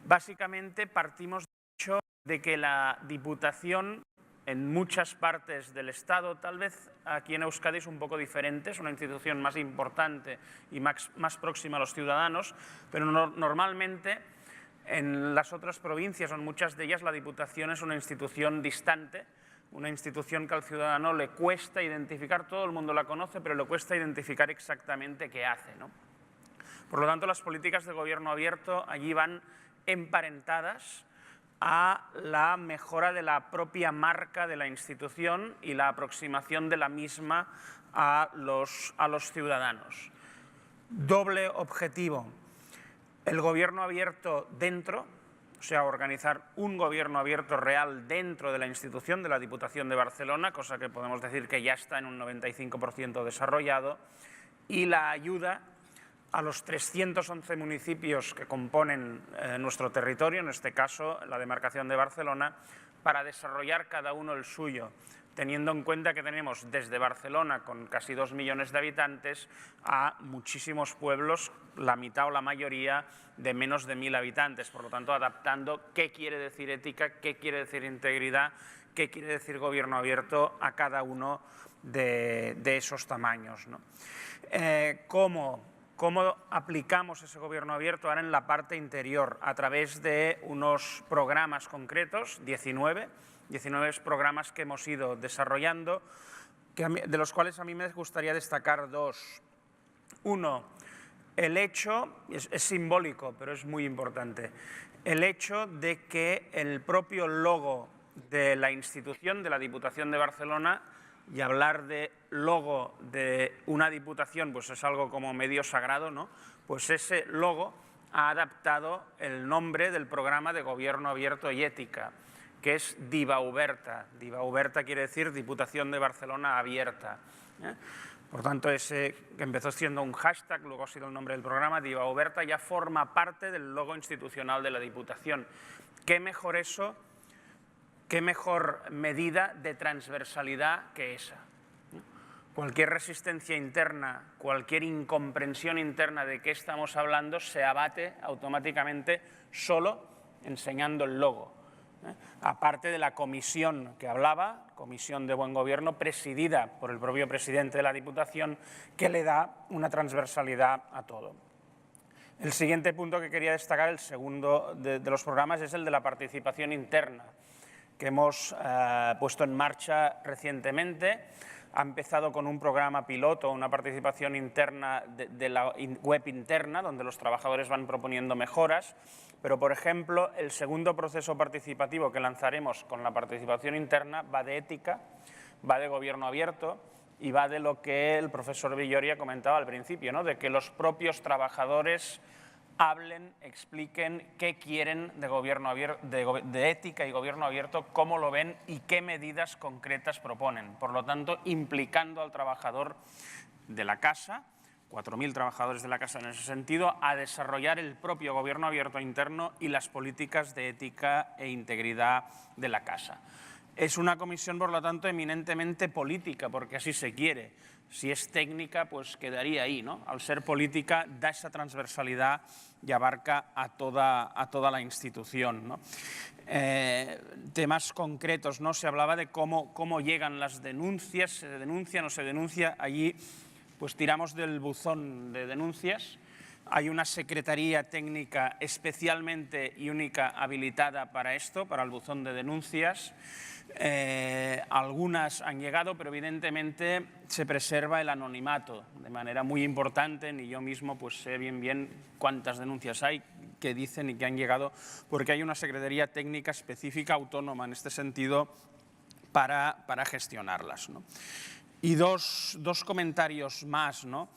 Básicamente partimos del hecho de que la Diputación, en muchas partes del Estado, tal vez aquí en Euskadi es un poco diferente, es una institución más importante y más próxima a los ciudadanos, pero normalmente en las otras provincias o en muchas de ellas la Diputación es una institución distante, una institución que al ciudadano le cuesta identificar, todo el mundo la conoce, pero le cuesta identificar exactamente qué hace, ¿no? Por lo tanto, las políticas de gobierno abierto allí van emparentadas a la mejora de la propia marca de la institución y la aproximación de la misma a los ciudadanos. Doble objetivo, el gobierno abierto dentro, o sea, organizar un gobierno abierto real dentro de la institución de la Diputación de Barcelona, cosa que podemos decir que ya está en un 95% desarrollado, y la ayuda a los 311 municipios que componen nuestro territorio, en este caso la demarcación de Barcelona, para desarrollar cada uno el suyo, teniendo en cuenta que tenemos desde Barcelona, con casi 2 millones de habitantes, a muchísimos pueblos, la mitad o la mayoría de menos de 1000 habitantes, por lo tanto adaptando qué quiere decir ética, qué quiere decir integridad, qué quiere decir gobierno abierto a cada uno de esos tamaños, ¿no? ¿Cómo aplicamos ese gobierno abierto ahora en la parte interior? A través de unos programas concretos, 19 programas que hemos ido desarrollando, de los cuales a mí me gustaría destacar dos. Uno, el hecho, es simbólico, pero es muy importante, el hecho de que el propio logo de la institución, de la Diputación de Barcelona, y hablar de logo de una diputación pues es algo como medio sagrado, ¿no? Pues ese logo ha adaptado el nombre del programa de gobierno abierto y ética, que es Diva Oberta. Diva Oberta quiere decir Diputación de Barcelona Abierta, ¿eh? Por tanto, ese que empezó siendo un hashtag, luego ha sido el nombre del programa, Diva Oberta, ya forma parte del logo institucional de la Diputación. ¿Qué mejor eso? ¿Qué mejor medida de transversalidad que esa? Cualquier resistencia interna, cualquier incomprensión interna de qué estamos hablando se abate automáticamente solo enseñando el logo. aparte de la comisión que hablaba, Comisión de Buen Gobierno, presidida por el propio presidente de la Diputación, que le da una transversalidad a todo. El siguiente punto que quería destacar, el segundo de los programas, es el de la participación interna, que hemos puesto en marcha recientemente. Ha empezado con un programa piloto, una participación interna de la web interna, donde los trabajadores van proponiendo mejoras, pero, por ejemplo, el segundo proceso participativo que lanzaremos con la participación interna va de ética, va de gobierno abierto y va de lo que el profesor Villoria comentaba al principio, ¿no? De que los propios trabajadores hablen, expliquen qué quieren de gobierno abierto, de ética y gobierno abierto, cómo lo ven y qué medidas concretas proponen. Por lo tanto, implicando al trabajador de la casa, 4.000 trabajadores de la casa en ese sentido, a desarrollar el propio gobierno abierto interno y las políticas de ética e integridad de la casa. Es una comisión, por lo tanto, eminentemente política, porque así se quiere. Si es técnica, pues quedaría ahí, ¿no? Al ser política, da esa transversalidad y abarca a toda la institución, ¿no? Temas concretos, ¿no? Se hablaba de cómo llegan las denuncias, se denuncia, no se denuncia. Allí, pues tiramos del buzón de denuncias. Hay una secretaría técnica especialmente y única habilitada para esto, para el buzón de denuncias. Algunas han llegado, pero evidentemente se preserva el anonimato de manera muy importante. Ni yo mismo pues sé bien cuántas denuncias hay que dicen y que han llegado, porque hay una secretaría técnica específica, autónoma en este sentido, para gestionarlas, ¿no? Y dos comentarios más, ¿no?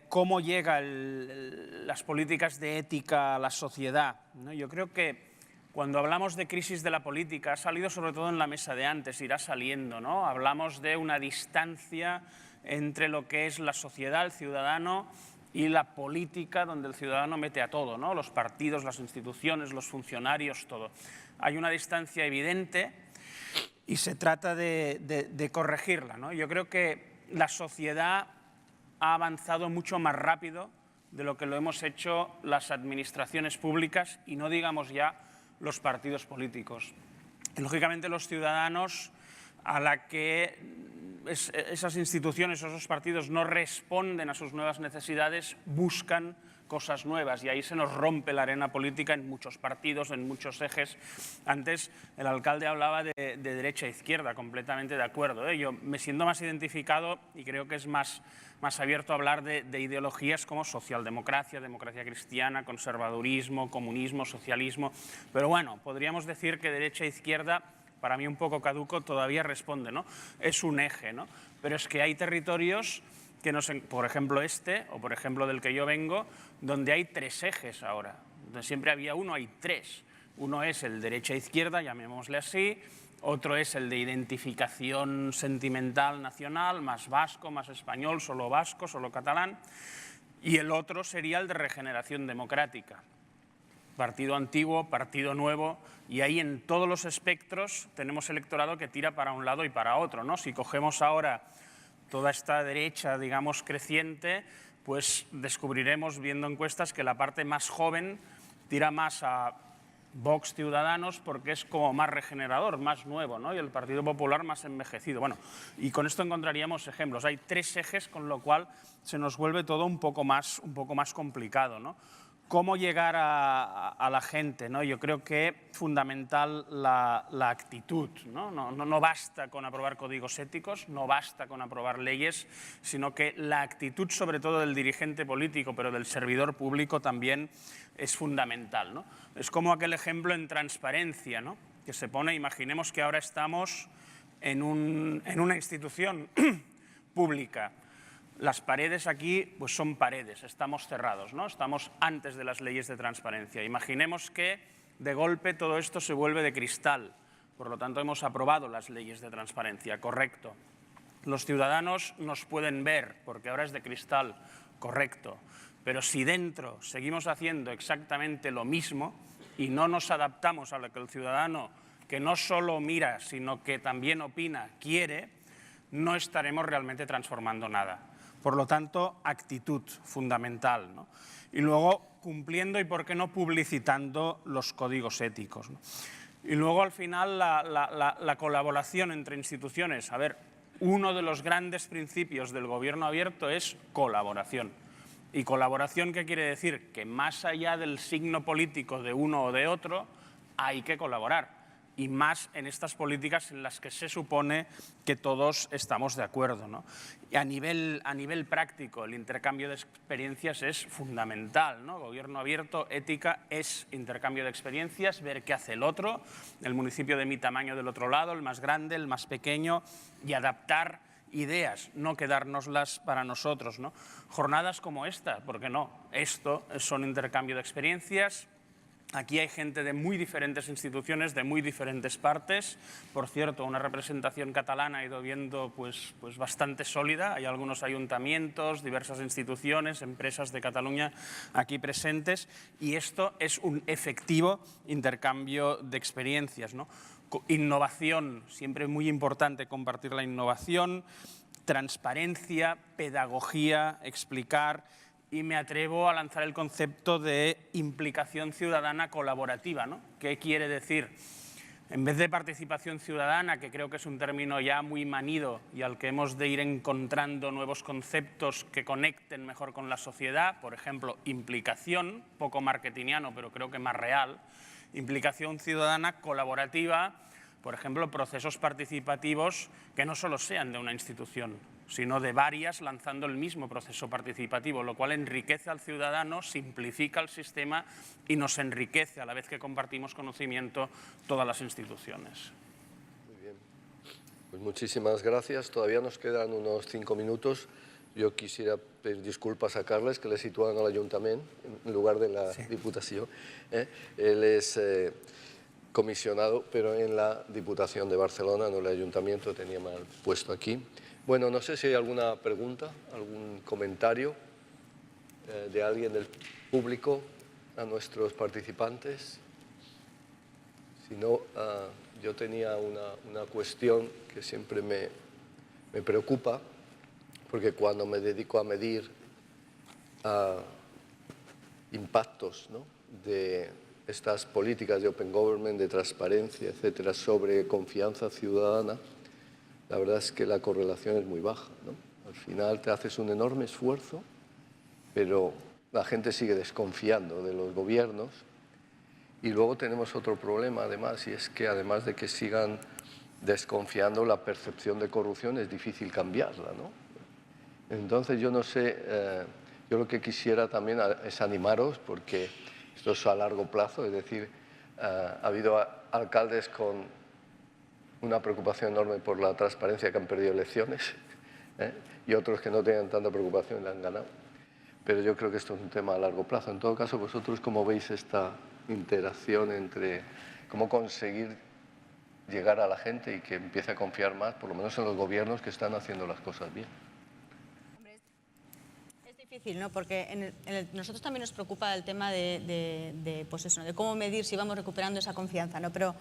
¿Cómo llegan las políticas de ética a la sociedad, ¿no? Yo creo que cuando hablamos de crisis de la política, ha salido sobre todo en la mesa de antes, irá saliendo, ¿no? Hablamos de una distancia entre lo que es la sociedad, el ciudadano, y la política, donde el ciudadano mete a todo, ¿no? Los partidos, las instituciones, los funcionarios, todo. Hay una distancia evidente y se trata de corregirla, ¿no? Yo creo que la sociedad ha avanzado mucho más rápido de lo que lo hemos hecho las administraciones públicas y no digamos ya los partidos políticos. Y, lógicamente, los ciudadanos, a la que esas instituciones o esos partidos no responden a sus nuevas necesidades, buscan cosas nuevas y ahí se nos rompe la arena política en muchos partidos, en muchos ejes. Antes el alcalde hablaba de derecha e izquierda, completamente de acuerdo, ¿eh? Yo me siento más identificado y creo que es más abierto a hablar de ideologías como socialdemocracia, democracia cristiana, conservadurismo, comunismo, socialismo, pero bueno, podríamos decir que derecha e izquierda, para mí un poco caduco, todavía responde, ¿no? Es un eje, ¿no? Pero es que hay territorios que por ejemplo o por ejemplo del que yo vengo, donde hay tres ejes ahora. Donde siempre había uno, hay tres. Uno es el derecha-izquierda, llamémosle así. Otro es el de identificación sentimental nacional, más vasco, más español, solo vasco, solo catalán. Y el otro sería el de regeneración democrática. Partido antiguo, partido nuevo, y ahí en todos los espectros tenemos electorado que tira para un lado y para otro, ¿no? Si cogemos ahora toda esta derecha, digamos, creciente, pues descubriremos, viendo encuestas, que la parte más joven tira más a Vox Ciudadanos porque es como más regenerador, más nuevo, ¿no? Y el Partido Popular más envejecido. Bueno, y con esto encontraríamos ejemplos. Hay tres ejes, con lo cual se nos vuelve todo un poco más complicado, ¿no? ¿Cómo llegar a la gente, ¿no? Yo creo que es fundamental la actitud, ¿no? No basta con aprobar códigos éticos, no basta con aprobar leyes, sino que la actitud, sobre todo del dirigente político, pero del servidor público también es fundamental, ¿no? Es como aquel ejemplo en transparencia, ¿no? Que se pone, imaginemos que ahora estamos en una institución pública. Las paredes aquí pues son paredes, estamos cerrados, ¿no? Estamos antes de las leyes de transparencia. Imaginemos que de golpe todo esto se vuelve de cristal, por lo tanto hemos aprobado las leyes de transparencia, correcto. Los ciudadanos nos pueden ver porque ahora es de cristal, correcto. Pero si dentro seguimos haciendo exactamente lo mismo y no nos adaptamos a lo que el ciudadano, que no solo mira, sino que también opina, quiere, no estaremos realmente transformando nada. Por lo tanto, actitud fundamental, ¿no? Y luego cumpliendo y, ¿por qué no?, publicitando los códigos éticos, ¿no? Y luego, al final, la colaboración entre instituciones. A ver, uno de los grandes principios del gobierno abierto es colaboración. ¿Y colaboración qué quiere decir? Que más allá del signo político de uno o de otro, hay que colaborar. Y más en estas políticas en las que se supone que todos estamos de acuerdo, ¿no? Y a nivel práctico, el intercambio de experiencias es fundamental, ¿no? Gobierno abierto, ética, es intercambio de experiencias, ver qué hace el otro, el municipio de mi tamaño del otro lado, el más grande, el más pequeño, y adaptar ideas, no quedárnoslas para nosotros, ¿no? Jornadas como esta, ¿por qué no? Esto son intercambio de experiencias. Aquí hay gente de muy diferentes instituciones, de muy diferentes partes. Por cierto, una representación catalana he ido viendo pues bastante sólida. Hay algunos ayuntamientos, diversas instituciones, empresas de Cataluña aquí presentes. Y esto es un efectivo intercambio de experiencias, ¿no? Innovación, siempre muy importante compartir la innovación. Transparencia, pedagogía, explicar. Y me atrevo a lanzar el concepto de implicación ciudadana colaborativa, ¿no? ¿Qué quiere decir? En vez de participación ciudadana, que creo que es un término ya muy manido y al que hemos de ir encontrando nuevos conceptos que conecten mejor con la sociedad, por ejemplo, implicación, poco marketingiano, pero creo que más real, implicación ciudadana colaborativa, por ejemplo, procesos participativos que no solo sean de una institución, sino de varias lanzando el mismo proceso participativo, lo cual enriquece al ciudadano, simplifica el sistema y nos enriquece a la vez que compartimos conocimiento todas las instituciones. Muy bien. Pues muchísimas gracias. Todavía nos quedan unos 5 minutos. Yo quisiera pedir disculpas a Carles, que le sitúan al Ayuntamiento en lugar de la Diputación. Él es comisionado, pero en la Diputación de Barcelona, no el Ayuntamiento, tenía mal puesto aquí. Bueno, no sé si hay alguna pregunta, algún comentario de alguien del público a nuestros participantes. Si no, yo tenía una cuestión que siempre me preocupa, porque cuando me dedico a medir impactos, ¿no?, de estas políticas de Open Government, de transparencia, etcétera, sobre confianza ciudadana, la verdad es que la correlación es muy baja, ¿no? Al final te haces un enorme esfuerzo, pero la gente sigue desconfiando de los gobiernos. Y luego tenemos otro problema, además, y es que además de que sigan desconfiando, la percepción de corrupción es difícil cambiarla, ¿no? Entonces, yo no sé, yo lo que quisiera también es animaros, porque esto es a largo plazo, es decir, ha habido alcaldes con una preocupación enorme por la transparencia que han perdido elecciones, y otros que no tenían tanta preocupación y la han ganado. Pero yo creo que esto es un tema a largo plazo. En todo caso, vosotros, ¿cómo veis esta interacción entre cómo conseguir llegar a la gente y que empiece a confiar más, por lo menos en los gobiernos que están haciendo las cosas bien? Es difícil, ¿no? Porque nosotros también nos preocupa el tema pues eso, ¿no?, de cómo medir si vamos recuperando esa confianza, ¿no? Pero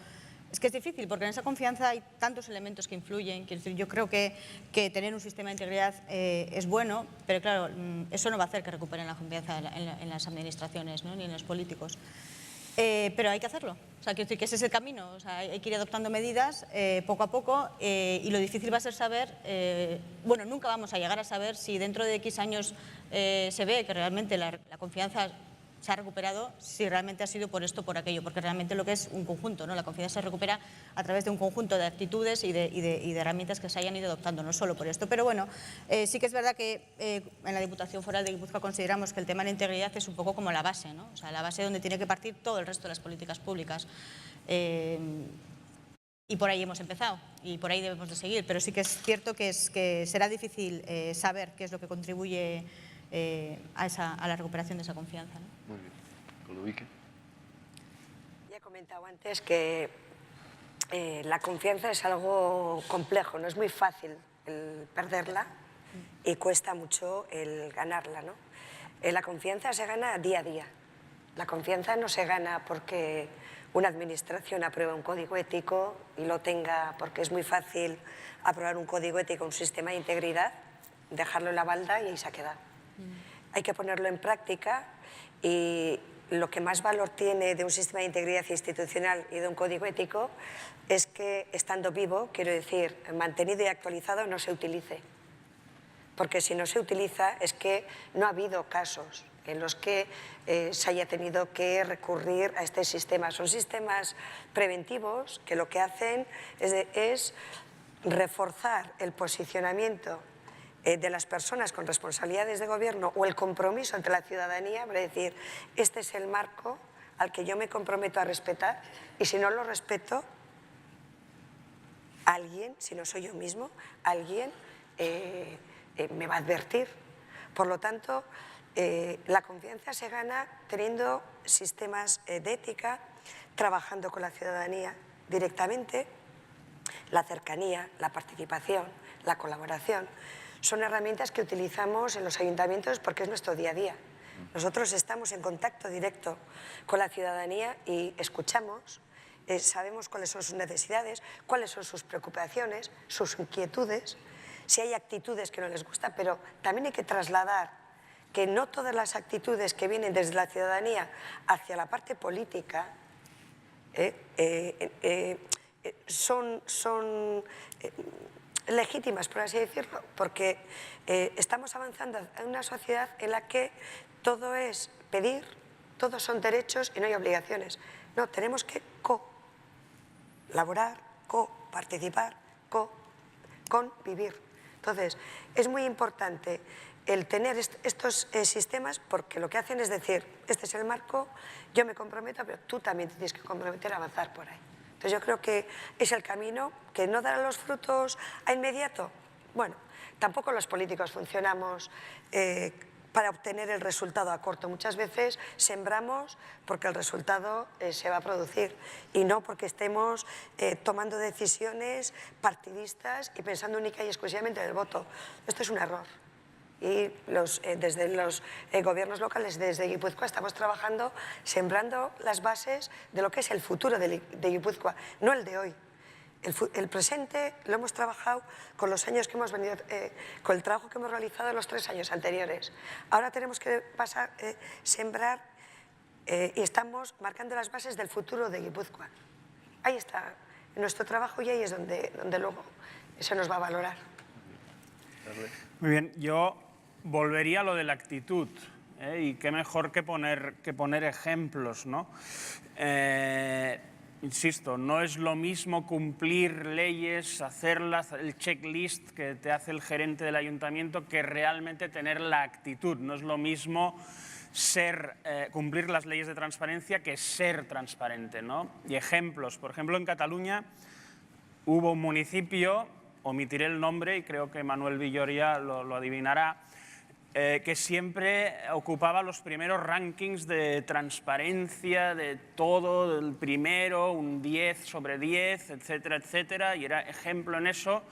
es que es difícil, porque en esa confianza hay tantos elementos que influyen. Quiero decir, yo creo que tener un sistema de integridad es bueno, pero claro, eso no va a hacer que recuperen la confianza en las administraciones, ¿no?, ni en los políticos. Pero hay que hacerlo. O sea, quiero decir que ese es el camino. O sea, hay que ir adoptando medidas poco a poco, y lo difícil va a ser saber, bueno, nunca vamos a llegar a saber si dentro de X años se ve que realmente la confianza se ha recuperado, si realmente ha sido por esto o por aquello, porque realmente lo que es un conjunto, ¿no? La confianza se recupera a través de un conjunto de actitudes y de herramientas que se hayan ido adoptando, no solo por esto. Pero bueno, sí que es verdad que en la Diputación Foral de Guipúzcoa consideramos que el tema de la integridad es un poco como la base, ¿no? O sea, la base donde tiene que partir todo el resto de las políticas públicas. Y por ahí hemos empezado y por ahí debemos de seguir, pero sí que es cierto que será difícil saber qué es lo que contribuye a la recuperación de esa confianza, ¿no? Muy bien. Colovique. Ya he comentado antes que la confianza es algo complejo, no es muy fácil el perderla y cuesta mucho el ganarla, ¿no? La confianza se gana día a día. La confianza no se gana porque una administración apruebe un código ético y lo tenga, porque es muy fácil aprobar un código ético, un sistema de integridad, dejarlo en la balda y ahí se ha quedado. Hay que ponerlo en práctica y lo que más valor tiene de un sistema de integridad institucional y de un código ético es que, estando vivo, quiero decir, mantenido y actualizado, no se utilice. Porque si no se utiliza es que no ha habido casos en los que se haya tenido que recurrir a este sistema. Son sistemas preventivos que lo que hacen es reforzar el posicionamiento de las personas con responsabilidades de gobierno o el compromiso ante la ciudadanía para decir, este es el marco al que yo me comprometo a respetar y si no lo respeto, alguien, si no soy yo mismo, alguien me va a advertir. Por lo tanto, la confianza se gana teniendo sistemas de ética, trabajando con la ciudadanía directamente, la cercanía, la participación, la colaboración. Son herramientas que utilizamos en los ayuntamientos porque es nuestro día a día. Nosotros estamos en contacto directo con la ciudadanía y escuchamos, sabemos cuáles son sus necesidades, cuáles son sus preocupaciones, sus inquietudes, si hay actitudes que no les gustan, pero también hay que trasladar que no todas las actitudes que vienen desde la ciudadanía hacia la parte política son legítimas, por así decirlo, porque estamos avanzando en una sociedad en la que todo es pedir, todos son derechos y no hay obligaciones. No, tenemos que colaborar, coparticipar, convivir. Entonces, es muy importante el tener estos sistemas porque lo que hacen es decir, este es el marco, yo me comprometo, pero tú también te tienes que comprometer a avanzar por ahí. Entonces yo creo que es el camino que no dará los frutos a inmediato. Bueno, tampoco los políticos funcionamos para obtener el resultado a corto. Muchas veces sembramos porque el resultado se va a producir y no porque estemos tomando decisiones partidistas y pensando única y exclusivamente en el voto. Esto es un error. Y desde los gobiernos locales, desde Guipúzcoa, estamos trabajando, sembrando las bases de lo que es el futuro de Guipúzcoa, no el de hoy. El presente lo hemos trabajado con los años que hemos venido, con el trabajo que hemos realizado en los 3 años anteriores. Ahora tenemos que sembrar y estamos marcando las bases del futuro de Guipúzcoa. Ahí está nuestro trabajo y ahí es donde luego se nos va a valorar. Muy bien, yo volvería a lo de la actitud, y qué mejor que poner ejemplos, ¿no? Insisto, no es lo mismo cumplir leyes, hacerlas, el checklist que te hace el gerente del ayuntamiento, que realmente tener la actitud. No es lo mismo cumplir las leyes de transparencia que ser transparente, ¿no? Y ejemplos, por ejemplo, en Cataluña hubo un municipio, omitiré el nombre y creo que Manuel Villoria lo adivinará, que siempre ocupaba los primeros rankings de transparencia de todo, del primero, un 10 sobre 10, etcétera, etcétera, y era ejemplo en eso.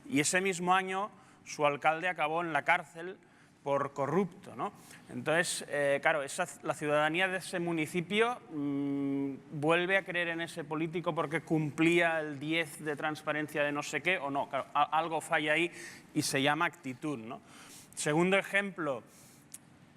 Y ese mismo año su alcalde acabó en la cárcel por corrupto, ¿no? Entonces, claro, la ciudadanía de ese municipio vuelve a creer en ese político porque cumplía el 10 de transparencia de no sé qué o no. Claro, algo falla ahí y se llama actitud, ¿no? Segundo ejemplo,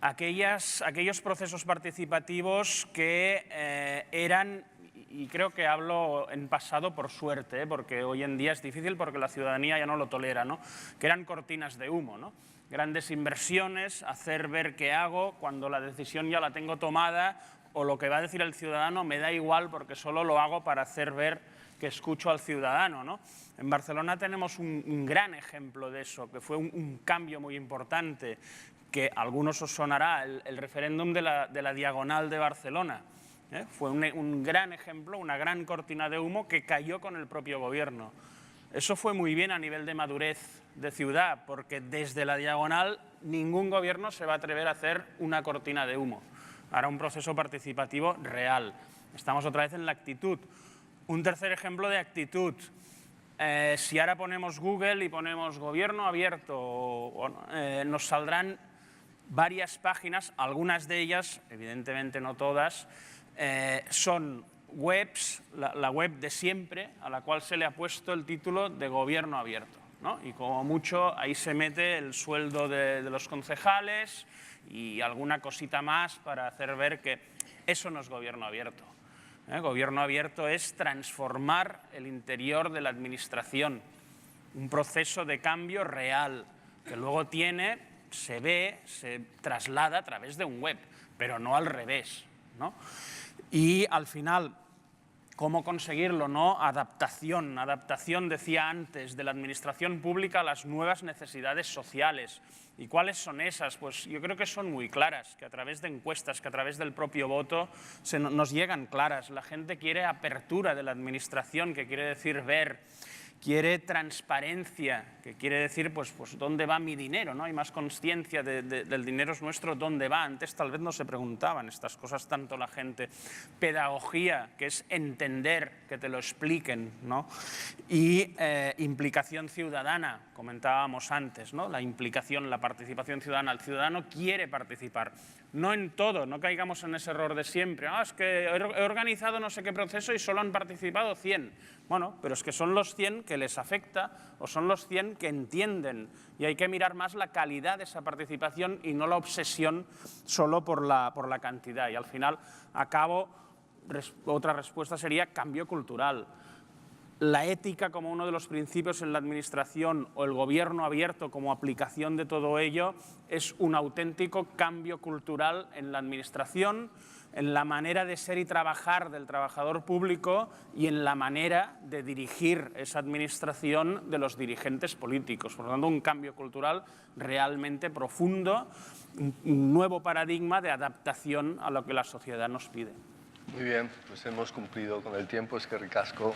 aquellos procesos participativos que eran, y creo que hablo en pasado por suerte, porque hoy en día es difícil porque la ciudadanía ya no lo tolera, ¿no? Que eran cortinas de humo, ¿no? Grandes inversiones, hacer ver qué hago cuando la decisión ya la tengo tomada o lo que va a decir el ciudadano me da igual porque solo lo hago para hacer ver que escucho al ciudadano, ¿no? En Barcelona tenemos un gran ejemplo de eso, que fue un cambio muy importante, que a algunos os sonará, el referéndum de la Diagonal de Barcelona. Fue un gran ejemplo, una gran cortina de humo que cayó con el propio gobierno. Eso fue muy bien a nivel de madurez de ciudad, porque desde la Diagonal ningún gobierno se va a atrever a hacer una cortina de humo. Ahora un proceso participativo real. Estamos otra vez en la actitud. Un tercer ejemplo de actitud. Si ahora ponemos Google y ponemos gobierno abierto, nos saldrán varias páginas, algunas de ellas, evidentemente no todas, son webs, la web de siempre, a la cual se le ha puesto el título de gobierno abierto, ¿no? Y como mucho ahí se mete el sueldo de los concejales y alguna cosita más para hacer ver que Eso no es gobierno abierto. Gobierno abierto es transformar el interior de la administración, un proceso de cambio real, que luego se ve, se traslada a través de un web, pero no al revés, ¿no? Y al final, ¿cómo conseguirlo? ¿No? Adaptación, decía antes, de la administración pública a las nuevas necesidades sociales. ¿Y cuáles son esas? Pues yo creo que son muy claras, que a través de encuestas, que a través del propio voto nos llegan claras. La gente quiere apertura de la administración, que quiere decir ver, quiere transparencia, que quiere decir pues dónde va mi dinero, ¿no? Hay más consciencia del dinero es nuestro, dónde va. Antes tal vez no se preguntaban estas cosas tanto la gente. Pedagogía, que es entender, que te lo expliquen, ¿no? Y implicación ciudadana, comentábamos antes, ¿no? La implicación, la participación ciudadana. El ciudadano quiere participar. No en todo, no caigamos en ese error de siempre. Es que he organizado no sé qué proceso y solo han participado 100. Bueno, pero es que son los 100 que les afecta o son los 100 que entienden. Y hay que mirar más la calidad de esa participación y no la obsesión solo por la cantidad. Y al final, otra respuesta sería cambio cultural. La ética como uno de los principios en la administración o el gobierno abierto como aplicación de todo ello es un auténtico cambio cultural en la administración, en la manera de ser y trabajar del trabajador público y en la manera de dirigir esa administración de los dirigentes políticos. Por lo tanto, un cambio cultural realmente profundo, un nuevo paradigma de adaptación a lo que la sociedad nos pide. Muy bien, pues hemos cumplido con el tiempo, es que ricasco.